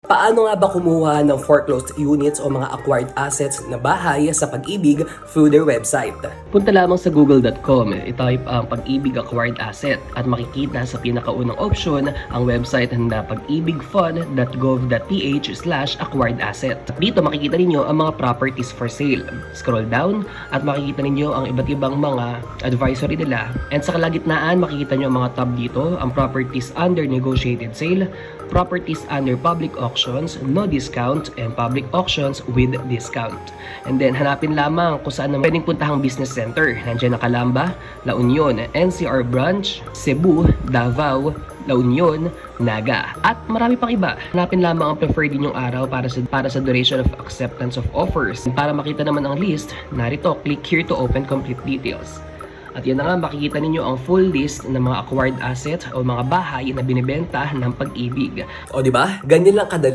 Paano nga ba kumuha ng foreclosed units o mga acquired assets na bahay sa Pag-ibig through their website? Punta lamang sa google.com, itype ang Pag-ibig Acquired Asset at makikita sa pinakaunang option ang website na pagibigfund.gov.ph/acquired asset. Dito makikita ninyo ang mga properties for sale. Scroll down at makikita ninyo ang iba't ibang mga advisory nila. And sa kalagitnaan makikita nyo ang mga tab dito, ang properties under negotiated sale, properties under public auctions, no discount, and public auctions with discount. And then, hanapin lamang kung saan pwedeng puntahang business center. Nandiyan ang Calamba, La Union, NCR Branch, Cebu, Davao, La Union, Naga, at marami pang iba. Hanapin lamang ang preferred ninyong araw para sa duration of acceptance of offers. Para makita naman ang list, narito, click here to open complete details. At yan na nga, makikita ninyo ang full list ng mga acquired assets o mga bahay na binibenta ng Pag-ibig. O di ba? Ganyan lang kadali